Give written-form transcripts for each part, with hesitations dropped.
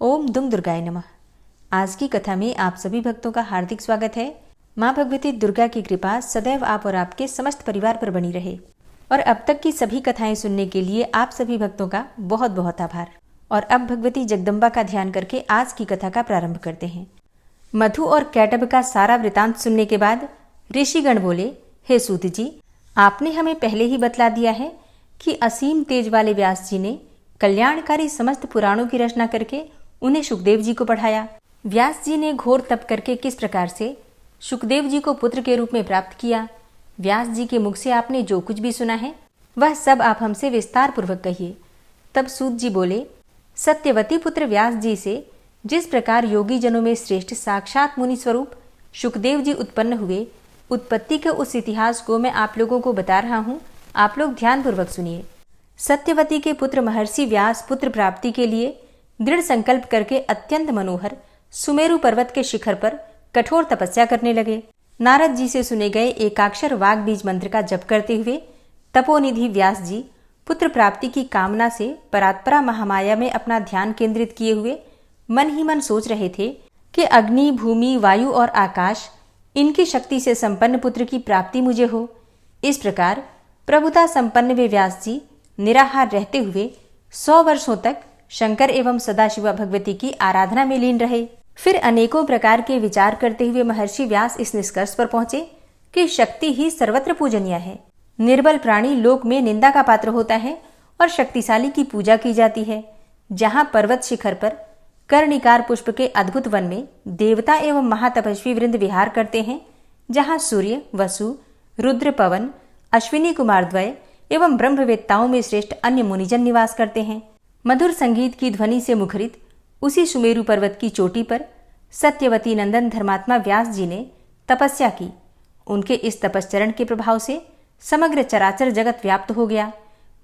ओम दुम दुर्गाय नमः। आज की कथा में आप सभी भक्तों का हार्दिक स्वागत है। माँ भगवती दुर्गा की कृपा सदैव आप और आपके समस्त परिवार पर बनी रहे। और अब तक की सभी कथाएं सुनने के लिए आप सभी भक्तों का बहुत बहुत आभार। और अब भगवती जगदम्बा का ध्यान करके आज की कथा का प्रारंभ करते हैं। मधु और कैटब का सारा वृतांत सुनने के बाद ऋषिगण बोले, हे सूत जी, आपने हमें पहले ही बतला दिया है कि असीम तेज वाले व्यास जी ने कल्याणकारी समस्त पुराणों की रचना करके उन्हें सुखदेव जी को पढ़ाया। व्यास जी ने घोर तप करके किस प्रकार से सुखदेव जी को पुत्र के रूप में प्राप्त किया, व्यास जी के मुख से आपने जो कुछ भी सुना है वह सब आप हमसे विस्तार पूर्वक कहिए। तब सूत जी बोले, सत्यवती पुत्र व्यास जी से जिस प्रकार योगी जनों में श्रेष्ठ साक्षात मुनि स्वरूप सुखदेव जी उत्पन्न हुए, उत्पत्ति के उस इतिहास को मैं आप लोगों को बता रहा हूँ। आप लोग ध्यान पूर्वक सुनिए। सत्यवती के पुत्र महर्षि व्यास पुत्र प्राप्ति के लिए दृढ़ संकल्प करके अत्यंत मनोहर सुमेरु पर्वत के शिखर पर कठोर तपस्या करने लगे। नारद जी से सुने गए एकाक्षर वाग बीज मंत्र का जप करते हुए तपोनिधि व्यास जी पुत्र प्राप्ति की कामना से परात्परा महामाया में अपना ध्यान केंद्रित किए हुए मन ही मन सोच रहे थे कि अग्नि, भूमि, वायु और आकाश इनकी शक्ति से संपन्न पुत्र की प्राप्ति मुझे हो। इस प्रकार प्रभुता संपन्न वे व्यास जी निराहार रहते हुए 100 वर्षों तक शंकर एवं सदाशिवा भगवती की आराधना में लीन रहे। फिर अनेकों प्रकार के विचार करते हुए महर्षि व्यास इस निष्कर्ष पर पहुंचे कि शक्ति ही सर्वत्र पूजनीय है। निर्बल प्राणी लोक में निंदा का पात्र होता है और शक्तिशाली की पूजा की जाती है। जहां पर्वत शिखर पर कर्णिकार पुष्प के अद्भुत वन में देवता एवं महातपस्वी वृंद विहार करते हैं, जहां सूर्य, वसु, रुद्र, पवन, अश्विनी कुमार द्वय एवं ब्रह्मवेत्ताओं में श्रेष्ठ अन्य मुनिजन निवास करते हैं, मधुर संगीत की ध्वनि से मुखरित उसी सुमेरु पर्वत की चोटी पर सत्यवती नंदन धर्मात्मा व्यास जी ने तपस्या की। उनके इस तपश्चरण के प्रभाव से समग्र चराचर जगत व्याप्त हो गया।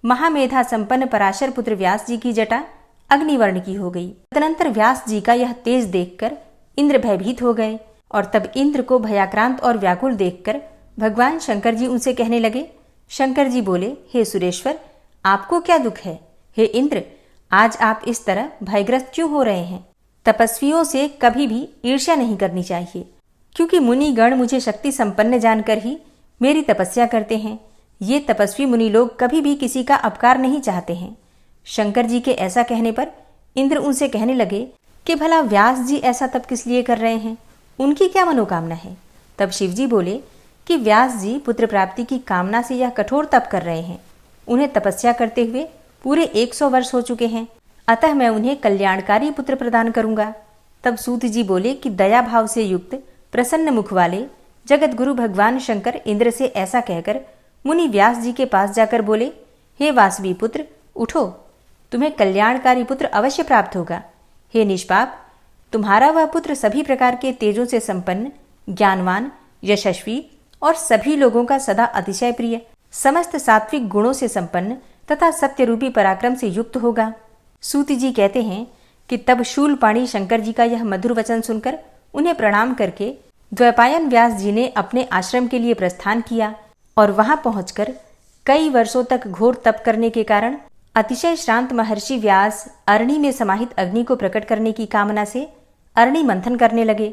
महामेधा संपन्न पराशर पुत्र व्यास जी की जटा अग्निवर्ण की हो गई। तदनंतर व्यास जी का यह तेज देखकर इंद्र भयभीत हो गए और तब इंद्र को भयाक्रांत और व्याकुल देखकर भगवान शंकर जी उनसे कहने लगे। शंकर जी बोले, हे सुरेश्वर, आपको क्या दुख है? हे इंद्र, आज आप इस तरह भयग्रस्त क्यों हो रहे हैं? तपस्वियों से कभी भी ईर्ष्या नहीं करनी चाहिए, क्योंकि मुनि गण मुझे शक्ति संपन्न जानकर ही मेरी तपस्या करते हैं। ये तपस्वी मुनि लोग कभी भी किसी का अपकार नहीं चाहते हैं। शंकर जी के ऐसा कहने पर इंद्र उनसे कहने लगे कि भला व्यास जी ऐसा तप किस लिए कर रहे हैं, उनकी क्या मनोकामना है? तब शिव जी बोले कि व्यास जी पुत्र प्राप्ति की कामना से यह कठोर तप कर रहे हैं। उन्हें तपस्या करते हुए पूरे 100 वर्ष हो चुके हैं, अतः मैं उन्हें कल्याणकारी पुत्र प्रदान करूंगा। तब सूत जी बोले कि दया भाव से युक्त प्रसन्न मुख वाले जगत गुरु भगवान शंकर इंद्र से ऐसा कहकर मुनि व्यास जी के पास जाकर बोले, हे वासवी पुत्र, उठो, तुम्हें कल्याणकारी पुत्र अवश्य प्राप्त होगा। हे निष्पाप, तुम्हारा वह पुत्र सभी प्रकार के तेजों से संपन्न, ज्ञानवान, यशस्वी और सभी लोगों का सदा अतिशय प्रिय, समस्त सात्विक गुणों से संपन्न तथा सत्य रूपी पराक्रम से युक्त होगा। सूत जी कहते हैं कि तब शूलपाणी शंकर जी का यह मधुर वचन सुनकर उन्हें प्रणाम करके द्वैपायन व्यास जी ने अपने आश्रम के लिए प्रस्थान किया और वहां पहुंचकर कई वर्षों तक घोर तप करने के कारण अतिशय श्रांत महर्षि व्यास अरणी में समाहित अग्नि को प्रकट करने की कामना से अरणी मंथन करने लगे।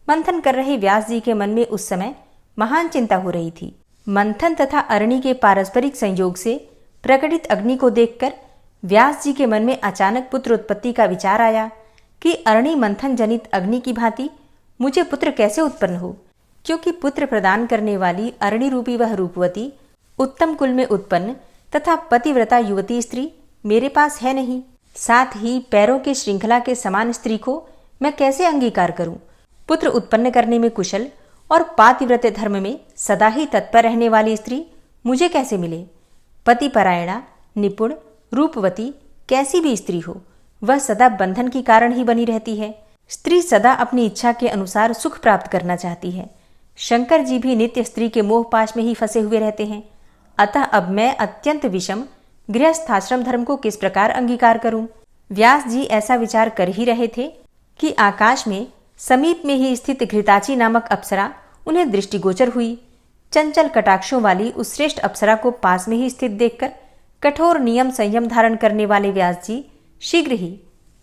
मंथन कर रहे व्यास जी के मन में उस समय महान चिंता हो रही थी। मंथन तथा अरणी के पारस्परिक संयोग से प्रकटित अग्नि को देखकर व्यास जी के मन में अचानक पुत्र उत्पत्ति का विचार आया कि अरणी मंथन जनित अग्नि की भांति मुझे पुत्र कैसे उत्पन्न हो, क्योंकि पुत्र प्रदान करने वाली अरणी रूपी वह रूपवती उत्तम कुल में उत्पन्न तथा पतिव्रता युवती स्त्री मेरे पास है नहीं। साथ ही पैरों के श्रृंखला के समान स्त्री को मैं कैसे अंगीकार करूं? पुत्र उत्पन्न करने में कुशल और पातिव्रत धर्म में सदा ही तत्पर रहने वाली स्त्री मुझे कैसे मिले? पतिपरायणा, निपुण, रूपवती कैसी भी स्त्री हो, वह सदा बंधन की कारण ही बनी रहती है। स्त्री सदा अपनी इच्छा के अनुसार सुख प्राप्त करना चाहती है। शंकर जी भी नित्य स्त्री के मोह पाश में ही फंसे हुए रहते हैं। अतः अब मैं अत्यंत विषम गृहस्थाश्रम धर्म को किस प्रकार अंगीकार करूं? व्यास जी ऐसा विचार कर ही रहे थे कि आकाश में समीप में ही स्थित घृताची नामक अप्सरा उन्हें दृष्टिगोचर हुई। चंचल कटाक्षों वाली उस श्रेष्ठ अप्सरा को पास में ही स्थित देखकर कठोर नियम संयम धारण करने वाले व्यास जी शीघ्र ही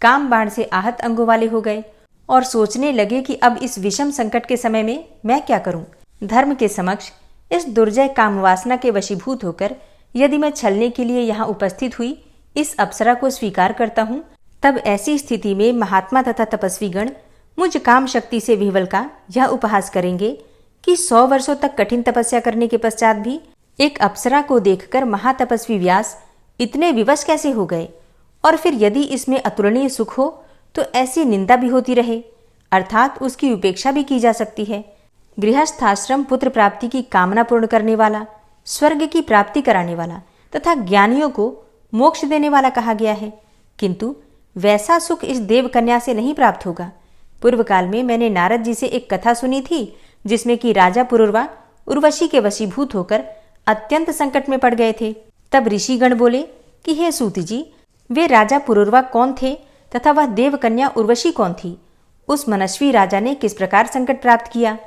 काम बाण से आहत अंगों वाले हो गए और सोचने लगे कि अब इस विषम संकट के समय में मैं क्या करूं। धर्म के समक्ष इस दुर्जय कामवासना के वशीभूत होकर यदि मैं छलने के लिए यहाँ उपस्थित हुई इस अप्सरा को स्वीकार करता हूँ, तब ऐसी स्थिति में महात्मा तथा तपस्वी गण मुझ काम शक्ति से विह्वल का यह उपहास करेंगे कि 100 वर्षों तक कठिन तपस्या करने के पश्चात भी एक अप्सरा को देखकर महातपस्वी व्यास इतने विवश कैसे हो गए। और फिर यदि इसमें अतुलनीय सुख हो तो ऐसी निंदा भी होती रहे, अर्थात उसकी उपेक्षा भी की जा सकती है। गृहस्थाश्रम पुत्र प्राप्ति की कामना पूर्ण करने वाला, स्वर्ग की प्राप्ति कराने वाला तथा ज्ञानियों को मोक्ष देने वाला कहा गया है, किंतु वैसा सुख इस देव कन्या से नहीं प्राप्त होगा। पूर्व काल में मैंने नारद जी से एक कथा सुनी थी जिसमें कि राजा पुरुरवा उर्वशी के वशीभूत होकर अत्यंत संकट में पड़ गए थे। तब ऋषिगण बोले कि हे सूत जी, वे राजा पुरुरवा कौन थे तथा वह देव कन्या उर्वशी कौन थी? उस मनस्वी राजा ने किस प्रकार संकट प्राप्त किया?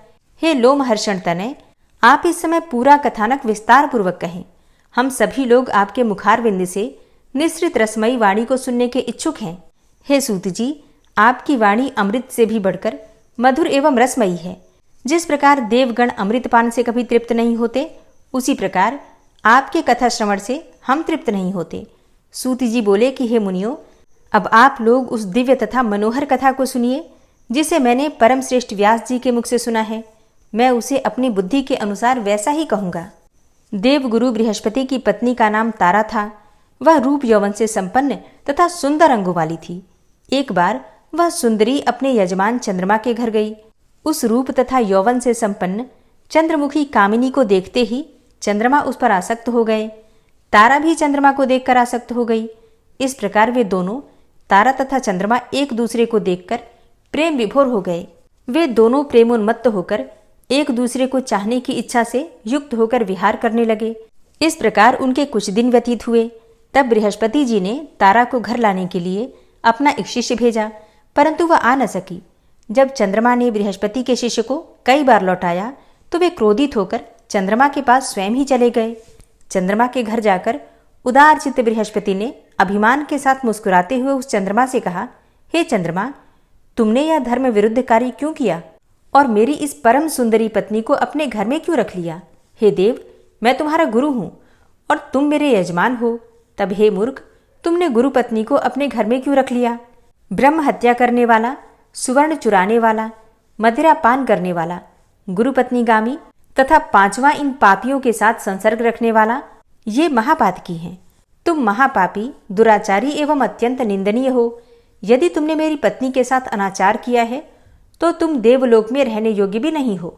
हे लोमहर्षण तनय, आप इस समय पूरा कथानक विस्तार पूर्वक कहें। हम सभी लोग आपके मुखारविंद से निःसृत रसमयी वाणी को सुनने के इच्छुक हैं। हे सूत जी, आपकी वाणी अमृत से भी बढ़कर मधुर एवं रसमयी है। जिस प्रकार देवगण अमृतपान से कभी तृप्त नहीं होते, उसी प्रकार आपके कथा श्रवण से हम तृप्त नहीं होते। सूत जी बोले कि हे मुनियों, अब आप लोग उस दिव्य तथा मनोहर कथा को सुनिए जिसे मैंने परम श्रेष्ठ व्यास जी के मुख से सुना है। मैं उसे अपनी बुद्धि के अनुसार वैसा ही कहूँगा। देवगुरु बृहस्पति की पत्नी का नाम तारा था। वह रूप यौवन से संपन्न तथा सुंदर अंगों वाली थी। एक बार वह सुंदरी अपने यजमान चंद्रमा के घर गई। उस रूप तथा यौवन से संपन्न चंद्रमुखी कामिनी को देखते ही चंद्रमा उस पर आसक्त हो गए। तारा भी चंद्रमा को देखकर आसक्त हो गई। इस प्रकार वे दोनों, तारा तथा चंद्रमा, एक दूसरे को देखकर प्रेम विभोर हो गए। वे दोनों प्रेमोन्मत्त होकर एक दूसरे को चाहने की इच्छा से युक्त होकर विहार करने लगे। इस प्रकार उनके कुछ दिन व्यतीत हुए। तब बृहस्पति जी ने तारा को घर लाने के लिए अपना एक शिष्य भेजा, परंतु वह आ न सकी। जब चंद्रमा ने बृहस्पति के शिष्य को कई बार लौटाया तो वे क्रोधित होकर चंद्रमा के पास स्वयं ही चले गए। चंद्रमा के घर जाकर उदार चित्त बृहस्पति ने अभिमान के साथ मुस्कुराते हुए उस चंद्रमा से कहा, हे चंद्रमा, तुमने यह धर्म विरुद्ध कार्य क्यों किया और मेरी इस परम सुंदरी पत्नी को अपने घर में क्यों रख लिया? हे देव, मैं तुम्हारा गुरु हूं और तुम मेरे यजमान हो, तब हे मूर्ख, तुमने गुरु पत्नी को अपने घर में क्यों रख लिया? ब्रह्म हत्या करने वाला, सुवर्ण चुराने वाला, मदिरा पान करने वाला, गुरुपत्नीगामी तथा 5वां इन पापियों के साथ संसर्ग रखने वाला, ये महापातकी हैं। तुम महापापी, दुराचारी एवं अत्यंत निंदनीय हो। यदि तुमने मेरी पत्नी के साथ अनाचार किया है तो तुम देवलोक में रहने योग्य भी नहीं हो।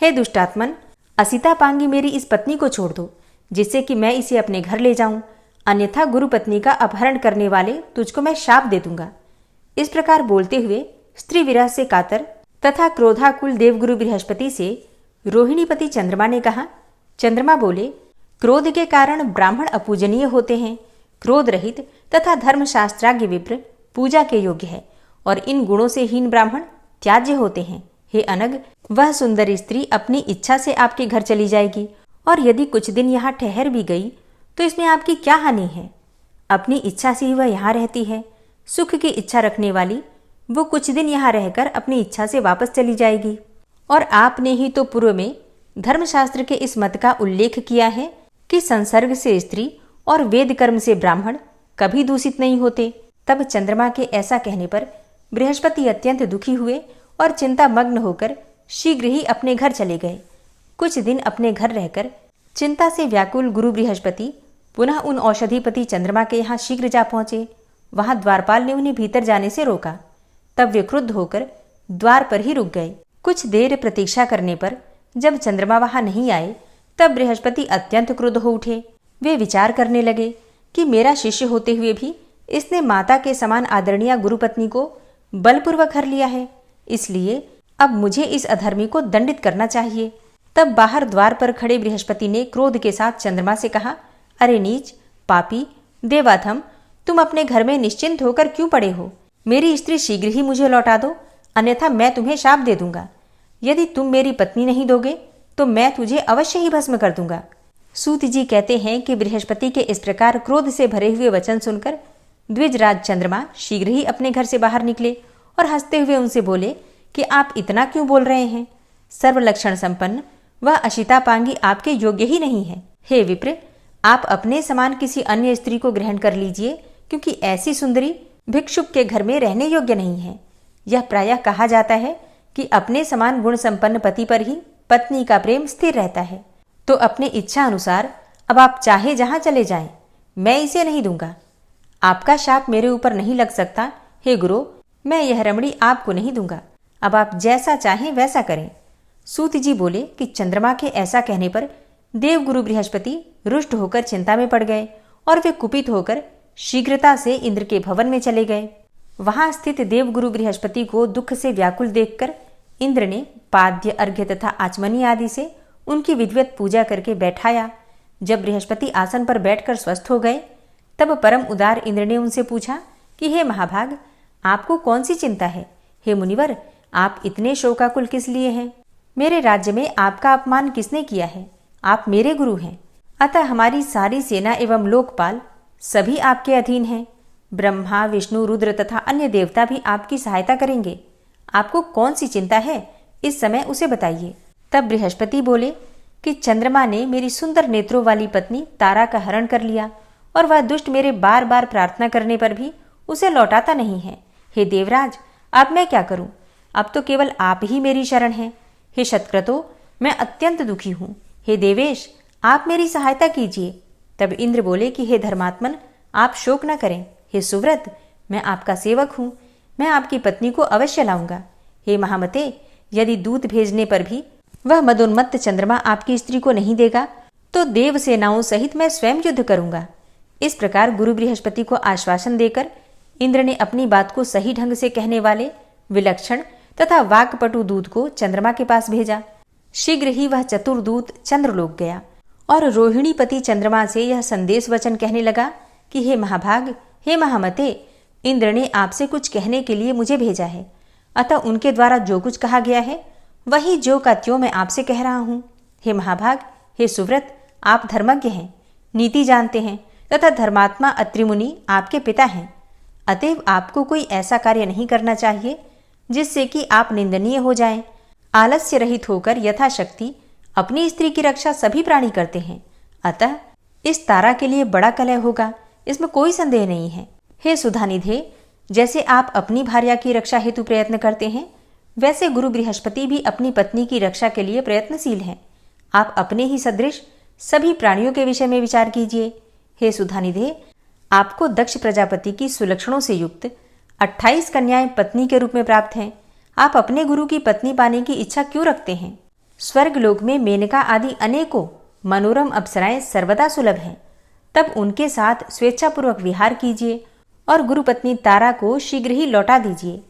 हे दुष्टात्मन, असिता पांगी मेरी इस पत्नी को छोड़ दो, जिससे कि मैं इसे अपने घर ले जाऊं, अन्यथा गुरुपत्नी का अपहरण करने वाले तुझको मैं शाप दे दूंगा। इस प्रकार बोलते हुए स्त्री विरह से कातर तथा क्रोधाकुल देवगुरु बृहस्पति से रोहिणीपति चंद्रमा ने कहा। चंद्रमा बोले, क्रोध के कारण ब्राह्मण अपूजनीय होते हैं। क्रोध रहित तथा धर्मशास्त्राज्ञ विप्र पूजा के योग्य है और इन गुणों से हीन ब्राह्मण त्याज्य होते हैं। हे अनग, वह सुंदर स्त्री अपनी इच्छा से आपके घर चली जाएगी और यदि कुछ दिन यहाँ ठहर भी गई तो इसमें आपकी क्या हानि है? अपनी इच्छा से ही वह यहाँ रहती है। सुख की इच्छा रखने वाली वो कुछ दिन यहाँ रहकर अपनी इच्छा से वापस चली जाएगी। और आपने ही तो पूर्व में धर्मशास्त्र के इस मत का उल्लेख किया है कि संसर्ग से स्त्री और वेद कर्म से ब्राह्मण कभी दूषित नहीं होते। तब चंद्रमा के ऐसा कहने पर बृहस्पति अत्यंत दुखी हुए और चिंता मग्न होकर शीघ्र ही अपने घर चले गए। कुछ दिन अपने घर रहकर चिंता से व्याकुल गुरु बृहस्पति पुनः उन औषधिपति चंद्रमा के यहाँ शीघ्र जा पहुंचे। वहां द्वारपाल ने उन्हें भीतर जाने से रोका। तब वे क्रुद्ध होकर द्वार पर ही रुक गए। कुछ देर प्रतीक्षा करने पर जब चंद्रमा वहां नहीं आए तब बृहस्पति अत्यंत क्रुद्ध हो उठे। वे विचार करने लगे कि मेरा शिष्य होते हुए भी इसने माता के समान आदरणीय गुरुपत्नी को बलपूर्वक हर लिया है, इसलिए अब मुझे इस अधर्मी को दंडित करना चाहिए। तब बाहर द्वार पर खड़े बृहस्पति ने क्रोध के साथ चंद्रमा से कहा, अरे नीच, पापी, देवाधम, तुम अपने घर में निश्चिंत होकर क्यों पड़े हो? मेरी स्त्री शीघ्र ही मुझे लौटा दो, अन्यथा मैं तुम्हें शाप दे दूंगा। यदि तुम मेरी पत्नी नहीं दोगे तो मैं तुझे अवश्य ही भस्म कर दूंगा। सूत जी कहते हैं कि बृहस्पति के इस प्रकार क्रोध से भरे हुए वचन सुनकर द्विजराज चंद्रमा शीघ्र ही अपने घर से बाहर निकले और हंसते हुए उनसे बोले कि आप इतना क्यों बोल रहे हैं? सर्वलक्षण संपन्न वह अशितापांगी आपके योग्य ही नहीं है। हे विप्र, आप अपने समान किसी अन्य स्त्री को ग्रहण कर लीजिए, क्योंकि ऐसी सुंदरी भिक्षुक के घर में रहने योग्य नहीं है। यह प्रायः कहा जाता है कि अपने समान गुण संपन्न पति पर ही पत्नी का प्रेम स्थिर रहता है। तो अपने इच्छा अनुसार अब आप चाहे जहां चले जाएं, मैं इसे नहीं दूंगा। आपका शाप मेरे ऊपर नहीं लग सकता। हे गुरु, मैं यह रमणी आपको नहीं दूंगा। अब आप जैसा चाहें वैसा करें। सूत जी बोले कि चंद्रमा के ऐसा कहने पर देवगुरु बृहस्पति रुष्ट होकर चिंता में पड़ गए और वे कुपित होकर शीघ्रता से इंद्र के भवन में चले गए। वहां स्थित देवगुरु बृहस्पति को दुख से व्याकुल देखकर इंद्र ने पाद्य, अर्घ्य तथा आचमनी आदि से उनकी विधिवत पूजा करके बैठाया। जब बृहस्पति आसन पर बैठकर स्वस्थ हो गए, तब परम उदार इंद्र ने उनसे पूछा कि हे महाभाग, आपको कौन सी चिंता है? हे मुनिवर, आप इतने शोकाकुल किस लिए हैं? मेरे राज्य में आपका अपमान किसने किया है? आप मेरे गुरु हैं, अतः हमारी सारी सेना एवं लोकपाल सभी आपके अधीन हैं। ब्रह्मा, विष्णु, रुद्र तथा अन्य देवता भी आपकी सहायता करेंगे। आपको कौन सी चिंता है, इस समय उसे बताइए। तब बृहस्पति बोले कि चंद्रमा ने मेरी सुंदर नेत्रों वाली पत्नी तारा का हरण कर लिया और वह दुष्ट मेरे बार बार प्रार्थना करने पर भी उसे लौटाता नहीं है। हे देवराज, अब मैं क्या करूं? अब तो केवल आप ही मेरी शरण हैं। हे शतक्रतो, मैं अत्यंत दुखी हूं। हे देवेश, आप मेरी सहायता कीजिए। तब इंद्र बोले कि हे धर्मात्मन, आप शोक न करें। हे सुव्रत, मैं आपका सेवक हूं, मैं आपकी पत्नी को अवश्य लाऊंगा। हे महामते, यदि दूत भेजने पर भी वह मदोन्मत्त चंद्रमा आपकी स्त्री को नहीं देगा, तो देव सेनाओं सहित मैं स्वयं युद्ध करूंगा। इस प्रकार गुरु बृहस्पति को आश्वासन देकर इंद्र ने अपनी बात को सही ढंग से कहने वाले विलक्षण तथा वाक्पटु दूत को चंद्रमा के पास भेजा। शीघ्र ही वह चतुर्दूत चंद्रलोक गया और रोहिणीपति चंद्रमा से यह संदेश वचन कहने लगा कि हे महाभाग, हे महामते, इंद्र ने आपसे कुछ कहने के लिए मुझे भेजा है। अतः उनके द्वारा जो कुछ कहा गया है वही जो का त्यों मैं आपसे कह रहा हूं। हे महाभाग, हे सुव्रत, आप धर्मज्ञ हैं, नीति जानते हैं तथा धर्मात्मा अत्रि मुनि आपके पिता हैं। अतएव आपको कोई ऐसा कार्य नहीं करना चाहिए जिससे कि आप निंदनीय हो जाएं। आलस्य रहित होकर यथाशक्ति अपनी स्त्री की रक्षा सभी प्राणी करते हैं। अतः इस तारा के लिए बड़ा कलह होगा, इसमें कोई संदेह नहीं है। हे सुधानिधे, जैसे आप अपनी भार्या की रक्षा हेतु प्रयत्न करते हैं, वैसे गुरु बृहस्पति भी अपनी पत्नी की रक्षा के लिए प्रयत्नशील हैं। आप अपने ही सदृश सभी प्राणियों के विषय में विचार कीजिए। हे सुधानिधे, आपको दक्ष प्रजापति की सुलक्षणों से युक्त 28 कन्याएं पत्नी के रूप में प्राप्त हैं। आप अपने गुरु की पत्नी पाने की इच्छा क्यों रखते हैं? स्वर्गलोक में मेनका आदि अनेकों मनोरम अप्सराएं सर्वदा सुलभ हैं। तब उनके साथ स्वेच्छापूर्वक विहार कीजिए और गुरुपत्नी तारा को शीघ्र ही लौटा दीजिए।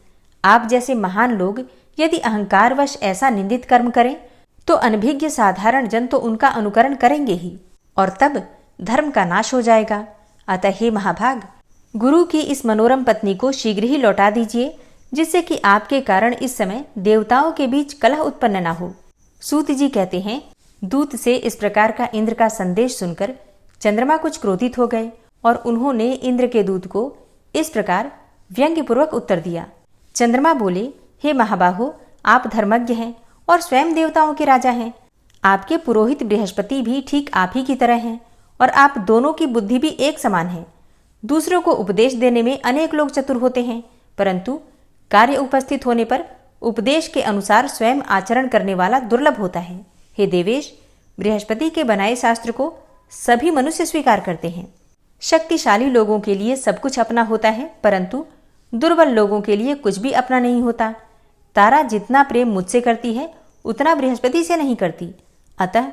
आप जैसे महान लोग यदि अहंकारवश ऐसा निंदित कर्म करें, तो अनभिज्ञ साधारण जन तो उनका अनुकरण करेंगे ही, और तब धर्म का नाश हो जाएगा। अतः हे महाभाग, गुरु की इस मनोरम पत्नी को शीघ्र ही लौटा दीजिए, जिससे कि आपके कारण इस समय देवताओं के बीच कलह उत्पन्न न हो। सूत जी कहते हैं, दूत से इस प्रकार का इंद्र का संदेश सुनकर चंद्रमा कुछ क्रोधित हो गए और उन्होंने इंद्र के दूत को इस प्रकार व्यंग्यपूर्वक उत्तर दिया। चंद्रमा बोले, हे महाबाहो, आप धर्मज्ञ हैं और स्वयं देवताओं के राजा हैं। आपके पुरोहित बृहस्पति भी ठीक आप ही की तरह हैं और आप दोनों की बुद्धि भी एक समान है। दूसरों को उपदेश देने में अनेक लोग चतुर होते हैं, परंतु कार्य उपस्थित होने पर उपदेश के अनुसार स्वयं आचरण करने वाला दुर्लभ होता है। हे देवेश, बृहस्पति के बनाए शास्त्र को सभी मनुष्य स्वीकार करते हैं। शक्तिशाली लोगों के लिए सब कुछ अपना होता है, परंतु दुर्बल लोगों के लिए कुछ भी अपना नहीं होता। तारा जितना प्रेम मुझसे करती है, उतना बृहस्पति से नहीं करती। अतः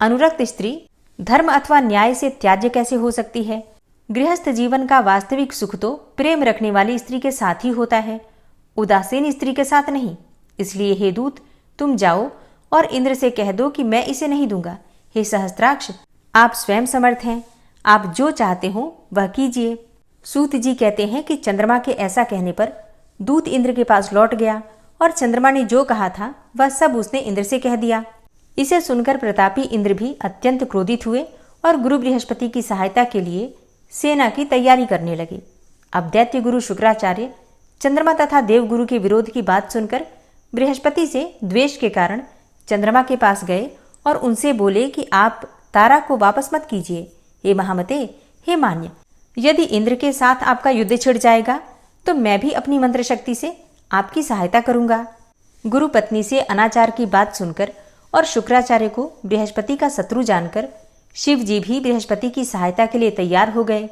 अनुरक्त स्त्री धर्म अथवा न्याय से त्याज्य कैसे हो सकती है? गृहस्थ जीवन का वास्तविक सुख तो प्रेम रखने वाली स्त्री के साथ ही होता है, उदासीन स्त्री के साथ नहीं। इसलिए हे दूत, तुम जाओ और इंद्र से कह दो कि मैं इसे नहीं दूंगा। हे सहस्त्राक्ष, आप स्वयं समर्थ हैं, आप जो चाहते हो वह कीजिए। सूत जी कहते हैं कि चंद्रमा के ऐसा कहने पर दूत इंद्र के पास लौट गया और चंद्रमा ने जो कहा था वह सब उसने इंद्र से कह दिया। इसे सुनकर प्रतापी इंद्र भी अत्यंत क्रोधित हुए और गुरु बृहस्पति की सहायता के लिए सेना की तैयारी करने लगे। अब दैत्य गुरु शुक्राचार्य चंद्रमा तथा देवगुरु के विरोध की बात सुनकर बृहस्पति से द्वेष के कारण चंद्रमा के पास गए और उनसे बोले कि आप तारा को वापस मत कीजिए। हे महामते, हे मान्य, यदि इंद्र के साथ आपका युद्ध छिड़ जाएगा तो मैं भी अपनी मंत्र शक्ति से आपकी सहायता करूंगा। गुरु पत्नी से अनाचार की बात सुनकर और शुक्राचार्य को बृहस्पति का शत्रु जानकर शिव जी भी बृहस्पति की सहायता के लिए तैयार हो गए।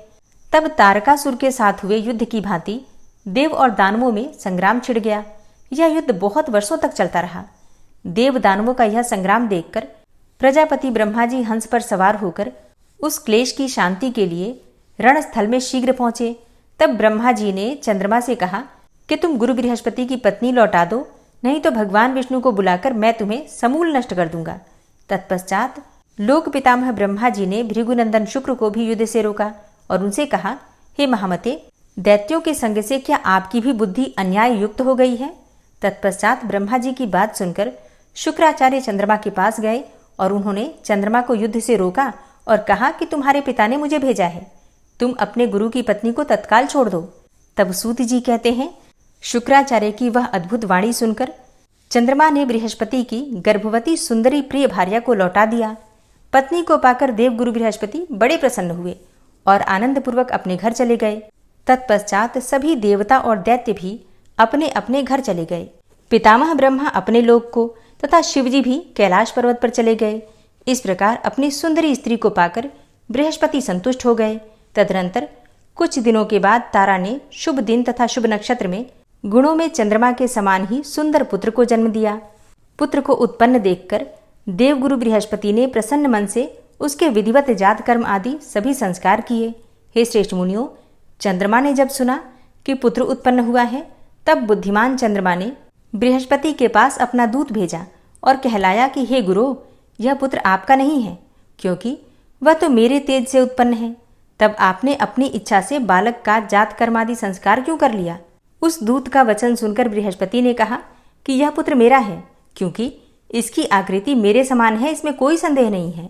तब तारकासुर के साथ हुए युद्ध की भांति देव और दानवों में संग्राम छिड़ गया। यह युद्ध बहुत वर्षों तक चलता रहा। देव दानवों का यह संग्राम देखकर प्रजापति ब्रह्मा जी हंस पर सवार होकर उस क्लेश की शांति के लिए रणस्थल में शीघ्र पहुंचे। तब ब्रह्मा जी ने चंद्रमा से कहा कि तुम गुरु बृहस्पति की पत्नी लौटा दो, नहीं तो भगवान विष्णु को बुलाकर मैं तुम्हें समूल नष्ट कर दूंगा। तत्पश्चात लोक पितामह ब्रह्मा जी ने भृगुनंदन शुक्र को भी युद्ध से रोका और उनसे कहा, हे महामते, दैत्यों के संग से क्या आपकी भी बुद्धि अन्याय युक्त हो गई है? तत्पश्चात ब्रह्मा जी की बात सुनकर शुक्राचार्य चंद्रमा के पास गए और उन्होंने चंद्रमा को युद्ध से रोका और कहा कि तुम्हारे पिता ने मुझे भेजा है, तुम अपने गुरु की पत्नी को तत्काल छोड़ दो। तब सूत जी कहते हैं, शुक्राचार्य की वह अद्भुत वाणी सुनकर चंद्रमा ने बृहस्पति की गर्भवती सुंदरी प्रिय भार्या को लौटा दिया। पत्नी को पाकर देवगुरु बृहस्पति बड़े प्रसन्न हुए और आनंदपूर्वक अपने घर चले गए। तत्पश्चात सभी देवता और दैत्य भी अपने अपने घर चले गए। पितामह ब्रह्मा अपने लोक को तथा शिवजी भी कैलाश पर्वत पर चले गए। इस प्रकार अपनी सुंदरी स्त्री को पाकर बृहस्पति संतुष्ट हो गए। तदनंतर कुछ दिनों के बाद तारा ने शुभ दिन तथा शुभ नक्षत्र में गुणों में चंद्रमा के समान ही सुंदर पुत्र को जन्म दिया। पुत्र को उत्पन्न देखकर देवगुरु बृहस्पति ने प्रसन्न मन से उसके विधिवत जात कर्म आदि सभी संस्कार किए। हे श्रेष्ठ मुनियों, चंद्रमा ने जब सुना कि पुत्र उत्पन्न हुआ है, तब बुद्धिमान चंद्रमा ने बृहस्पति के पास अपना दूत भेजा और कहलाया कि हे गुरु, यह पुत्र आपका नहीं है, क्योंकि वह तो मेरे तेज से उत्पन्न है। तब आपने अपनी इच्छा से बालक का जात कर्मादि संस्कार क्यों कर लिया? उस दूत का वचन सुनकर बृहस्पति ने कहा कि यह पुत्र मेरा है, क्योंकि इसकी आकृति मेरे समान है, इसमें कोई संदेह नहीं है।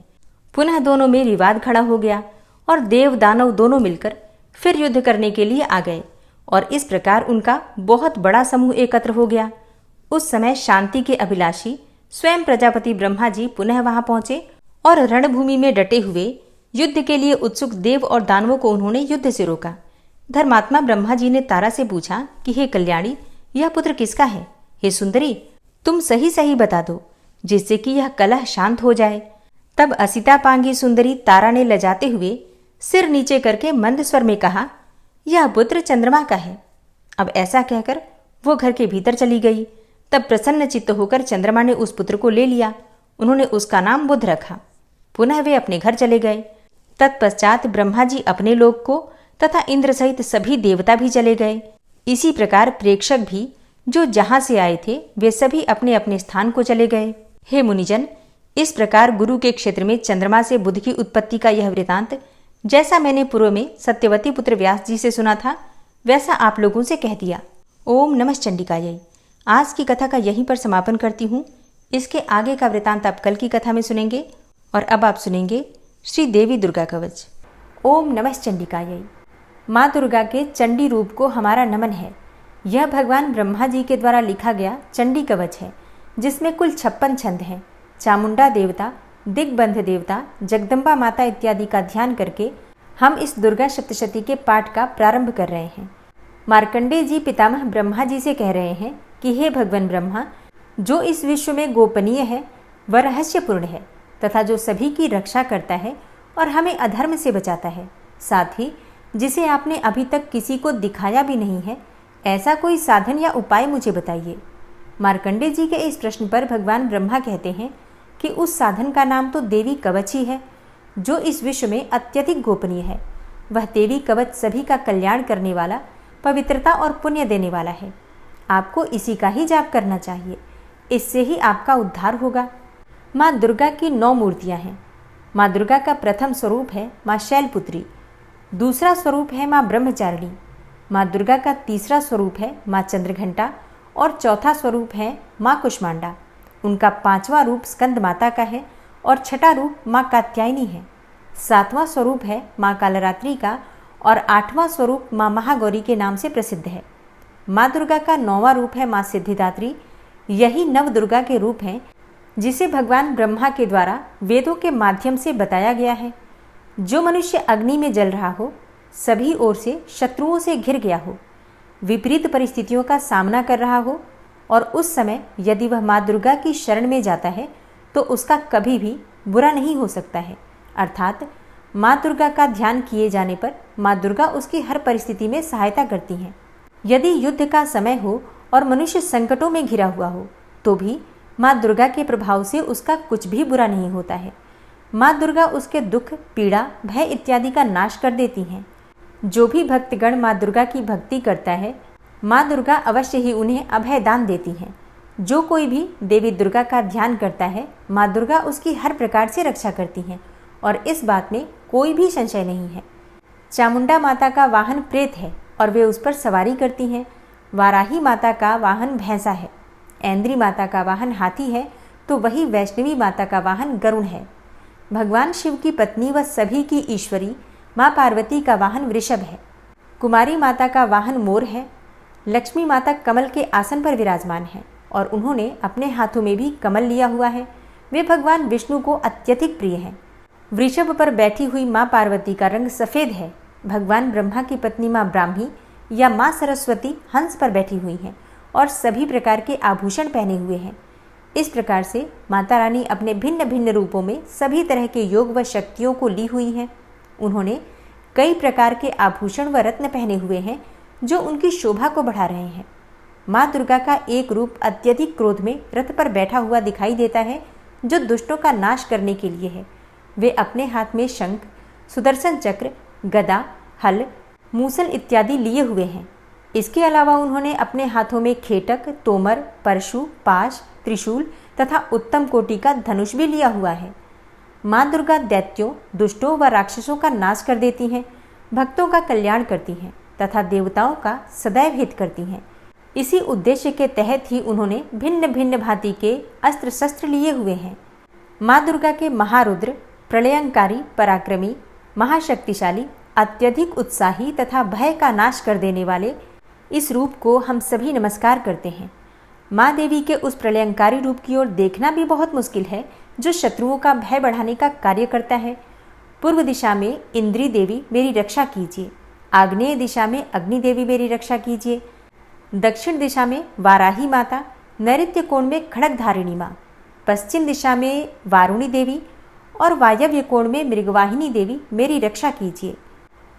पुनः दोनों में विवाद खड़ा हो गया और देव दानव दोनों मिलकर फिर युद्ध करने के लिए आ गए और इस प्रकार उनका बहुत बड़ा समूह एकत्र हो गया। उस समय शांति के अभिलाषी स्वयं प्रजापति ब्रह्मा जी पुनः वहां पहुंचे और रणभूमि में डटे हुए युद्ध के लिए उत्सुक देव और दानवों को उन्होंने युद्ध से रोका। धर्मात्मा ब्रह्मा जी ने तारा से पूछा कि हे कल्याणी, यह पुत्र किसका है? हे सुंदरी, तुम सही सही बता दो, जिससे कि यह कलह शांत हो जाए। तब असिता पांगी सुंदरी तारा ने लजाते हुए सिर नीचे करके मंद स्वर में कहा, यह पुत्र चंद्रमा का है। अब ऐसा कहकर वो घर के भीतर चली गई। तब प्रसन्न चित्त होकर चंद्रमा ने उस पुत्र को ले लिया। उन्होंने उसका नाम बुध रखा। पुनः वे अपने घर चले गए। तत्पश्चात ब्रह्मा जी अपने लोक को तथा इंद्र सहित सभी देवता भी चले गए। इसी प्रकार प्रेक्षक भी जो जहां से आए थे वे सभी अपने अपने स्थान को चले गए। हे मुनिजन, इस प्रकार गुरु के क्षेत्र में चंद्रमा से बुध की उत्पत्ति का यह वृतांत जैसा मैंने पूर्व में सत्यवती पुत्र व्यास जी से सुना था, वैसा आप लोगों से कह दिया। ओम नमः चंडिकायै। आज की कथा का यहीं पर समापन करती हूँ। इसके आगे का वृतांत आप कल की कथा में सुनेंगे। और अब आप सुनेंगे श्री देवी दुर्गा कवच। ओम नमः चंडिकायै। माँ दुर्गा के चंडी रूप को हमारा नमन है। यह भगवान ब्रह्मा जी के द्वारा लिखा गया चंडी कवच है, जिसमें कुल 56 छंद हैं। चामुंडा देवता, दिग्बंध देवता, जगदम्बा माता इत्यादि का ध्यान करके हम इस दुर्गा सप्तशती के पाठ का प्रारंभ कर रहे हैं। मार्कंडेय जी पितामह ब्रह्मा जी से कह रहे हैं कि हे भगवान ब्रह्मा, जो इस विश्व में गोपनीय है वह रहस्यपूर्ण है तथा जो सभी की रक्षा करता है और हमें अधर्म से बचाता है, साथ ही जिसे आपने अभी तक किसी को दिखाया भी नहीं है, ऐसा कोई साधन या उपाय मुझे बताइए। मार्कंडेय जी के इस प्रश्न पर भगवान ब्रह्मा कहते हैं कि उस साधन का नाम तो देवी कवच ही है, जो इस विश्व में अत्यधिक गोपनीय है। वह देवी कवच सभी का कल्याण करने वाला, पवित्रता और पुण्य देने वाला है। आपको इसी का ही जाप करना चाहिए, इससे ही आपका उद्धार होगा। माँ दुर्गा की 9 मूर्तियाँ हैं। माँ दुर्गा का प्रथम स्वरूप है माँ शैलपुत्री, दूसरा स्वरूप है माँ ब्रह्मचारिणी, माँ दुर्गा का तीसरा स्वरूप है माँ चंद्रघंटा और चौथा स्वरूप है माँ कुष्मांडा। उनका 5वां रूप स्कंद माता का है और छठा रूप माँ कात्यायनी है। 7वां स्वरूप है माँ कालरात्रि का और 8वां स्वरूप माँ महागौरी के नाम से प्रसिद्ध है। माँ दुर्गा का 9वां रूप है माँ सिद्धिदात्री। यही नव दुर्गा के रूप हैं जिसे भगवान ब्रह्मा के द्वारा वेदों के माध्यम से बताया गया है। जो मनुष्य अग्नि में जल रहा हो, सभी ओर से शत्रुओं से घिर गया हो, विपरीत परिस्थितियों का सामना कर रहा हो और उस समय यदि वह माँ दुर्गा की शरण में जाता है तो उसका कभी भी बुरा नहीं हो सकता है। अर्थात माँ दुर्गा का ध्यान किए जाने पर माँ दुर्गा उसकी हर परिस्थिति में सहायता करती हैं। यदि युद्ध का समय हो और मनुष्य संकटों में घिरा हुआ हो तो भी माँ दुर्गा के प्रभाव से उसका कुछ भी बुरा नहीं होता है। माँ दुर्गा उसके दुख, पीड़ा, भय इत्यादि का नाश कर देती हैं। जो भी भक्तगण माँ दुर्गा की भक्ति करता है, माँ दुर्गा अवश्य ही उन्हें अभय दान देती हैं। जो कोई भी देवी दुर्गा का ध्यान करता है, माँ दुर्गा उसकी हर प्रकार से रक्षा करती हैं और इस बात में कोई भी संशय नहीं है। चामुंडा माता का वाहन प्रेत है और वे उस पर सवारी करती हैं। वाराही माता का वाहन भैंसा है। ऐन्द्री माता का वाहन हाथी है तो वही वैष्णवी माता का वाहन गरुड़ है। भगवान शिव की पत्नी व सभी की ईश्वरी माँ पार्वती का वाहन वृषभ है। कुमारी माता का वाहन मोर है। लक्ष्मी माता कमल के आसन पर विराजमान है और उन्होंने अपने हाथों में भी कमल लिया हुआ है। वे भगवान विष्णु को अत्यधिक प्रिय हैं। वृषभ पर बैठी हुई माँ पार्वती का रंग सफ़ेद है। भगवान ब्रह्मा की पत्नी माँ ब्राह्मी या माँ सरस्वती हंस पर बैठी हुई हैं और सभी प्रकार के आभूषण पहने हुए हैं। इस प्रकार से माता रानी अपने भिन्न भिन्न रूपों में सभी तरह के योग व शक्तियों को ली हुई हैं। उन्होंने कई प्रकार के आभूषण व रत्न पहने हुए हैं जो उनकी शोभा को बढ़ा रहे हैं। माँ दुर्गा का एक रूप अत्यधिक क्रोध में रथ पर बैठा हुआ दिखाई देता है जो दुष्टों का नाश करने के लिए है। वे अपने हाथ में शंख, सुदर्शन चक्र, गदा, हल, मूसल इत्यादि लिए हुए हैं। इसके अलावा उन्होंने अपने हाथों में खेटक, तोमर, परशु, पाश, त्रिशूल तथा उत्तम कोटि का धनुष भी लिया हुआ है। माँ दुर्गा दैत्यों, दुष्टों व राक्षसों का नाश कर देती हैं, भक्तों का कल्याण करती हैं तथा देवताओं का सदैव हित करती हैं। इसी उद्देश्य के तहत ही उन्होंने भिन्न भिन्न भांति के अस्त्र शस्त्र लिए हुए हैं। माँ दुर्गा के महारुद्र, प्रलयंकारी, पराक्रमी, महाशक्तिशाली, अत्यधिक उत्साही तथा भय का नाश कर देने वाले इस रूप को हम सभी नमस्कार करते हैं। माँ देवी के उस प्रलयंकारी रूप की ओर देखना भी बहुत मुश्किल है जो शत्रुओं का भय बढ़ाने का कार्य करता है। पूर्व दिशा में इंद्री देवी मेरी रक्षा कीजिए, आग्नेय दिशा में अग्नि देवी मेरी रक्षा कीजिए, दक्षिण दिशा में वाराही माता, नैऋत्य कोण में खड़ग धारिणी माँ, पश्चिम दिशा में वारुणी देवी और वायव्य कोण में मृगवाहिनी देवी मेरी रक्षा कीजिए।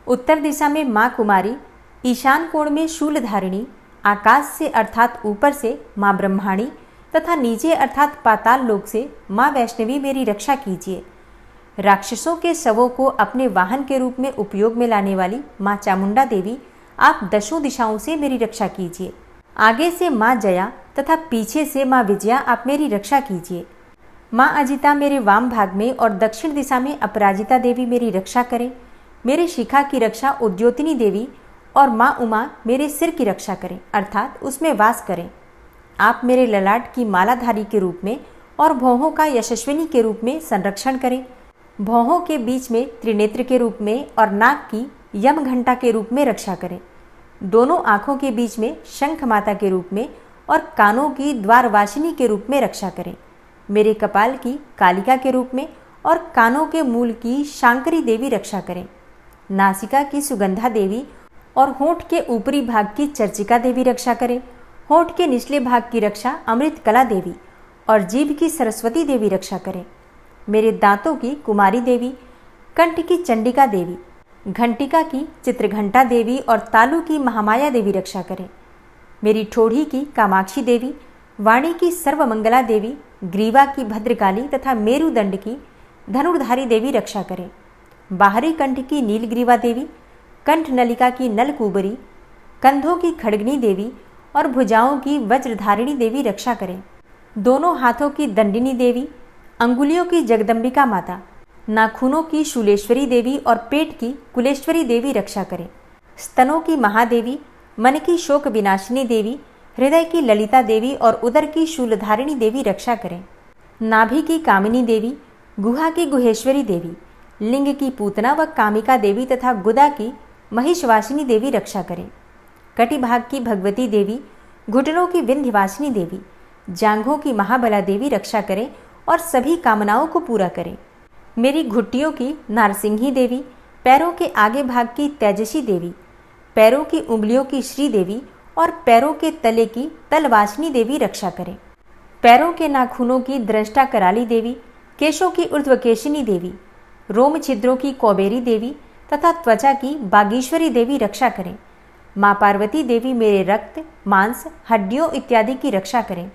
उत्तर दिशा में माँ कुमारी, ईशान कोण में शूलधारिणी, आकाश से अर्थात ऊपर से माँ ब्रह्माणी तथा नीचे अर्थात पाताल लोक से माँ वैष्णवी मेरी रक्षा कीजिए। राक्षसों के शवों को अपने वाहन के रूप में उपयोग में लाने वाली माँ चामुंडा देवी, आप दशों दिशाओं से मेरी रक्षा कीजिए। आगे से माँ जया तथा पीछे से माँ विजया आप मेरी रक्षा कीजिए। माँ अजिता मेरे वाम भाग में और दक्षिण दिशा में अपराजिता देवी मेरी रक्षा करें। मेरे शिखा की रक्षा उद्योतिनी देवी और माँ उमा मेरे सिर की रक्षा करें अर्थात उसमें वास करें। आप मेरे ललाट की मालाधारी के रूप में और भौहों का यशस्विनी के रूप में संरक्षण करें। भौहों के बीच में त्रिनेत्र के रूप में और नाक की यम घंटा के रूप में रक्षा करें। दोनों आँखों के बीच में शंख माता के रूप में और कानों की द्वारवासिनी के रूप में रक्षा करें। मेरे कपाल की कालिका के रूप में और कानों के मूल की शांकरी देवी रक्षा करें। नासिका की सुगंधा देवी और होंठ के ऊपरी भाग की चर्चिका देवी रक्षा करें। होंठ के निचले भाग की रक्षा अमृत कला देवी और जीभ की सरस्वती देवी रक्षा करें। मेरे दांतों की कुमारी देवी, कंठ की चंडिका देवी, घंटिका की चित्रघंटा देवी और तालु की महामाया देवी रक्षा करें। मेरी ठोड़ी की कामाक्षी देवी, वाणी की सर्वमंगला देवी, ग्रीवा की भद्रकाली तथा मेरुदंड की धनुर्धारी देवी रक्षा करें। बाहरी कंठ की नीलग्रीवा देवी, कंठ नलिका की नलकूबरी, कंधों की खड़गनी देवी और भुजाओं की वज्रधारिणी देवी रक्षा करें। दोनों हाथों की दंडिनी देवी, अंगुलियों की जगदम्बिका माता, नाखूनों की शूलेश्वरी देवी और पेट की कुलेश्वरी देवी रक्षा करें। स्तनों की महादेवी, मन की शोक विनाशिनी देवी, हृदय की ललिता देवी और उदर की शूलधारिणी देवी रक्षा करें। नाभि की कामिनी देवी, गुहा की गुहेश्वरी देवी, लिंग की पूतना व कामिका देवी तथा गुदा की महिषवासिनी देवी रक्षा करें। कटिभाग की भगवती देवी, घुटनों की विंध्यवासिनी देवी, जांघों की महाबला देवी रक्षा करें और सभी कामनाओं को पूरा करें। मेरी घुट्टियों की नारसिंही देवी, पैरों के आगे भाग की तेजसी देवी, पैरों की उंगलियों की श्री देवी और पैरों के तले की तलवासिनी देवी रक्षा करें। पैरों के नाखूनों की दृष्टा कराली देवी, केशों की ऊर्ध्वकेशिनी देवी, रोम छिद्रों की कौबेरी देवी तथा त्वचा की बागीश्वरी देवी रक्षा करें। माँ पार्वती देवी मेरे रक्त, मांस, हड्डियों इत्यादि की रक्षा करें।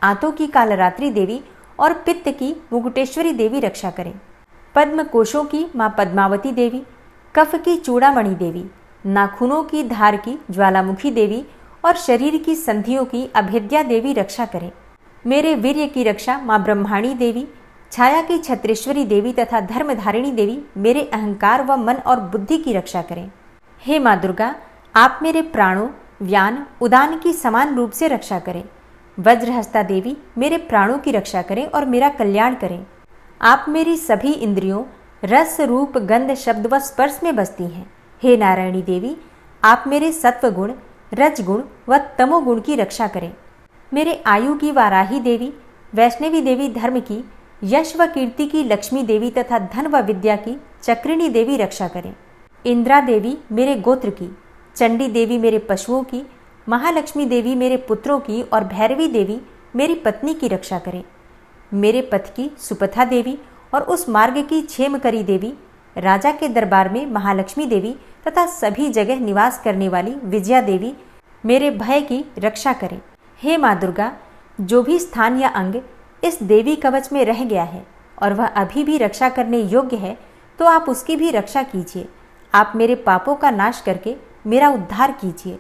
आंतों की कालरात्रि देवी और पित्त की मुकुटेश्वरी देवी रक्षा करें। पद्म कोशों की माँ पद्मावती देवी, कफ की चूड़ामणि देवी, नाखूनों की धार की ज्वालामुखी देवी और शरीर की संधियों की अभेद्या देवी रक्षा करें। मेरे वीर्य की रक्षा माँ ब्रह्माणी देवी, छाया की छत्रेश्वरी देवी तथा धर्मधारिणी देवी मेरे अहंकार व मन और बुद्धि की रक्षा करें। हे माँ दुर्गा, आप मेरे प्राणों, व्यान, उदान की समान रूप से रक्षा करें। वज्रहस्ता देवी मेरे प्राणों की रक्षा करें और मेरा कल्याण करें। आप मेरी सभी इंद्रियों, रस, रूप, गंध, शब्द व स्पर्श में बसती हैं। हे नारायणी देवी, आप मेरे सत्वगुण, रजगुण व तमोगुण की रक्षा करें। मेरे आयु की वाराही देवी, वैष्णवी देवी धर्म की, यश व कीर्ति की लक्ष्मी देवी तथा धन व विद्या की चक्रिणी देवी रक्षा करें। इंद्रा देवी मेरे गोत्र की, चंडी देवी मेरे पशुओं की, महालक्ष्मी देवी मेरे पुत्रों की और भैरवी देवी मेरी पत्नी की रक्षा करें। मेरे पथ की सुपथा देवी और उस मार्ग की क्षेमकरी देवी, राजा के दरबार में महालक्ष्मी देवी तथा सभी जगह निवास करने वाली विजया देवी मेरे भय की रक्षा करें। हे माँ दुर्गा, जो भी स्थान या अंग इस देवी कवच में रह गया है और वह अभी भी रक्षा करने योग्य है, तो आप उसकी भी रक्षा कीजिए। आप मेरे पापों का नाश करके मेरा उद्धार कीजिए।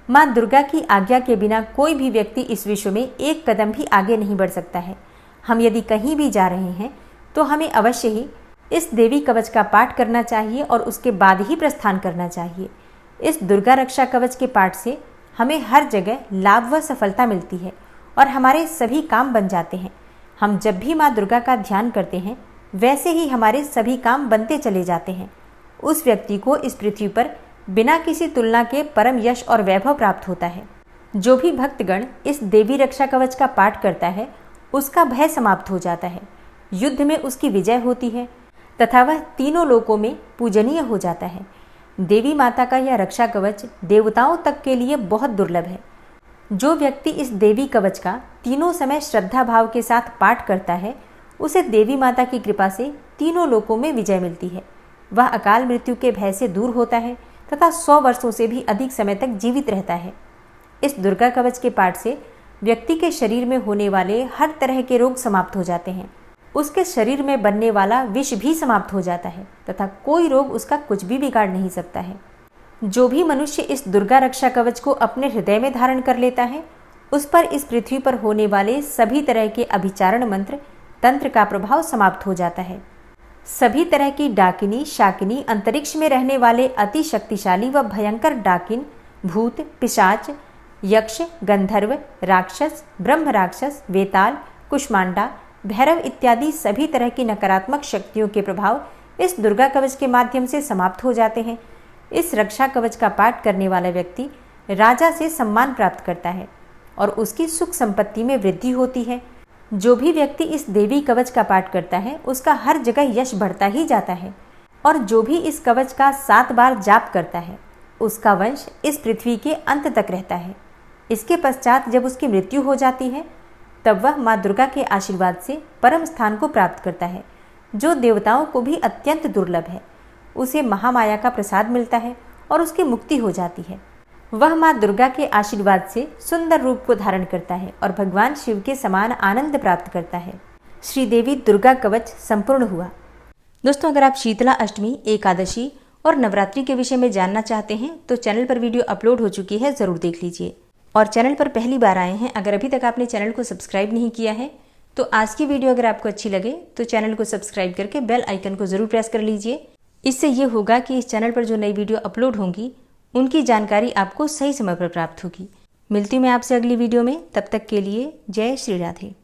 माँ दुर्गा की आज्ञा के बिना कोई भी व्यक्ति इस विश्व में एक कदम भी आगे नहीं बढ़ सकता है। हम यदि कहीं भी जा रहे हैं तो हमें अवश्य ही इस देवी कवच का पाठ करना चाहिए और उसके बाद ही प्रस्थान करना चाहिए। इस दुर्गा रक्षा कवच के पाठ से हमें हर जगह लाभ व सफलता मिलती है और हमारे सभी काम बन जाते हैं। हम जब भी माँ दुर्गा का ध्यान करते हैं, वैसे ही हमारे सभी काम बनते चले जाते हैं। उस व्यक्ति को इस पृथ्वी पर बिना किसी तुलना के परम यश और वैभव प्राप्त होता है। जो भी भक्तगण इस देवी रक्षा कवच का पाठ करता है, उसका भय समाप्त हो जाता है, युद्ध में उसकी विजय होती है तथा वह तीनों लोकों में पूजनीय हो जाता है। देवी माता का यह रक्षा कवच देवताओं तक के लिए बहुत दुर्लभ है। जो व्यक्ति इस देवी कवच का तीनों समय श्रद्धा भाव के साथ पाठ करता है, उसे देवी माता की कृपा से तीनों लोकों में विजय मिलती है। वह अकाल मृत्यु के भय से दूर होता है तथा 100 वर्षों से भी अधिक समय तक जीवित रहता है। इस दुर्गा कवच के पाठ से व्यक्ति के शरीर में होने वाले हर तरह के रोग समाप्त हो जाते हैं। उसके शरीर में बनने वाला विष भी समाप्त हो जाता है तथा कोई रोग उसका कुछ भी बिगाड़ नहीं सकता है। जो भी मनुष्य इस दुर्गा रक्षा कवच को अपने हृदय में धारण कर लेता है, उस पर इस पृथ्वी पर होने वाले सभी तरह के अभिचारण मंत्र, तंत्र का प्रभाव समाप्त हो जाता है। सभी तरह की डाकिनी, शाकिनी, अंतरिक्ष में रहने वाले अति शक्तिशाली व भयंकर डाकिन, भूत, पिशाच, यक्ष, गंधर्व, राक्षस, ब्रह्म राक्षस, वेताल, कुष्मांडा, भैरव इत्यादि सभी तरह की नकारात्मक शक्तियों के प्रभाव इस दुर्गा कवच के माध्यम से समाप्त हो जाते हैं। इस रक्षा कवच का पाठ करने वाला व्यक्ति राजा से सम्मान प्राप्त करता है और उसकी सुख संपत्ति में वृद्धि होती है। जो भी व्यक्ति इस देवी कवच का पाठ करता है, उसका हर जगह यश बढ़ता ही जाता है और जो भी इस कवच का 7 बार जाप करता है, उसका वंश इस पृथ्वी के अंत तक रहता है। इसके पश्चात जब उसकी मृत्यु हो जाती है, तब वह माँ दुर्गा के आशीर्वाद से परम स्थान को प्राप्त करता है, जो देवताओं को भी अत्यंत दुर्लभ है। उसे महामाया का प्रसाद मिलता है और उसकी मुक्ति हो जाती है। वह माँ दुर्गा के आशीर्वाद से सुंदर रूप को धारण करता है और भगवान शिव के समान आनंद प्राप्त करता है। श्री देवी दुर्गा कवच संपूर्ण हुआ। दोस्तों, अगर आप शीतला अष्टमी, एकादशी और नवरात्रि के विषय में जानना चाहते हैं तो चैनल पर वीडियो अपलोड हो चुकी है, ज़रूर देख लीजिए। और चैनल पर पहली बार आए हैं, अगर अभी तक आपने चैनल को सब्सक्राइब नहीं किया है तो आज की वीडियो अगर आपको अच्छी लगे तो चैनल को सब्सक्राइब करके बेल आइकन को ज़रूर प्रेस कर लीजिए। इससे ये होगा कि इस चैनल पर जो नई वीडियो अपलोड होंगी उनकी जानकारी आपको सही समय पर प्राप्त होगी। मिलती हूँ मैं आपसे अगली वीडियो में, तब तक के लिए जय श्री राधे।